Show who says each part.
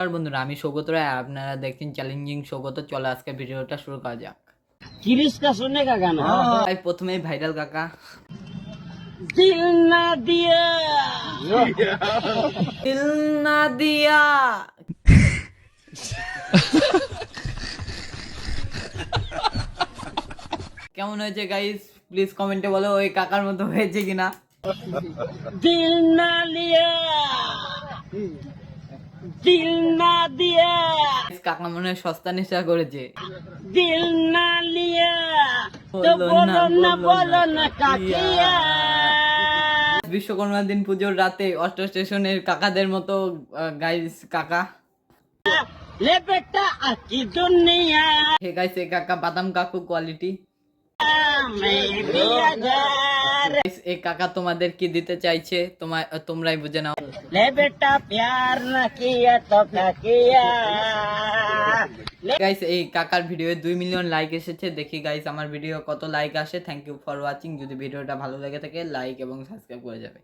Speaker 1: আর বন্ধুরা আমি সৌগত রায়, আপনারা দেখছেন চ্যালেঞ্জিং সৌগত। চলো আজকে ভিডিওটা শুরু করা যাক।
Speaker 2: किरिश का सुनने का गाना
Speaker 1: তাই প্রথমেই ভাইরাল কাকা
Speaker 2: दिल ना दिया
Speaker 1: দিল না দিয়া। কেমন হয়েছে গাইস, প্লিজ কমেন্টে বলো ওই কাকার মতো হয়েছে কিনা।
Speaker 2: दिल ना लिया दिल ना दिया
Speaker 1: কাকা মনে হয় সস্তা নেশা করেছে।
Speaker 2: दिल ना लिया तो बोलो ना बोलो ना क्या किया
Speaker 1: বিশ্বকর্মা দিন পুজোর রাতে অটো স্টেশনের কাকাদের মতো গাইস কাকা।
Speaker 2: ले बेटा की दुनिया
Speaker 1: হে গাইস এই কাকা বাদাম কাকু কোয়ালিটি।
Speaker 2: में भी अगर
Speaker 1: এই কাকা তোমাদের কি দিতে চাইছে তোমরাই বুঝে নাও।
Speaker 2: ले बेटा प्यार न किया तो क्या किया
Speaker 1: গাইস এই কাকার ভিডিও 2 মিলিয়ন লাইক এসেছে। দেখি গাইস আমার ভিডিও কত লাইক আসে। Thank you for watching. যদি ভিডিওটা ভালো লেগে থাকে লাইক এবং সাবস্ক্রাইব করে যাবে।